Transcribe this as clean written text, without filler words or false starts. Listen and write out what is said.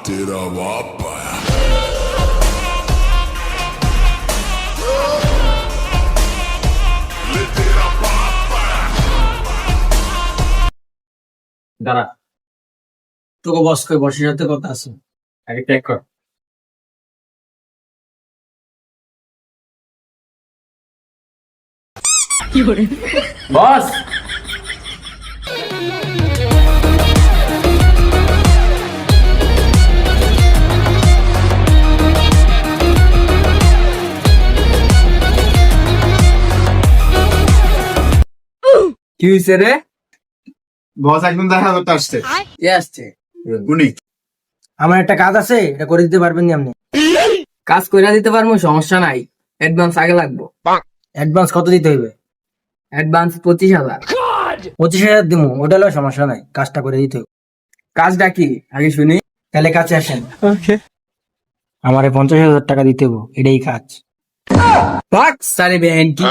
तेरा बाप आया। ले तेरा बाप आया। দাঁড়া, তোকে বস কই, বসের সাথে কথা আছে, আগে চেক কর। বস, কি হয়েছে রে? বস একদম দেখা করতে আসছে। কে আসছে? উনি আমার একটা কাজ আছে, এটা করে দিতে পারবেন আপনি? কাজ কইরা দিতে পারবো, সমস্যা নাই। অ্যাডভান্স আগে লাগবো। অ্যাডভান্স কত দিতে হইবে? অ্যাডভান্স 25,000। 25,000 দিমু, ওটা হলো সমস্যা নাই, কাজটা করে দিতে হইবে। কাজটা কি আগে শুনি। তাহলে কাছে আসেন। আমারে 50,000 টাকা দিতে হইব, এটাই কাজ। ভাগ সারে বেহেন কি।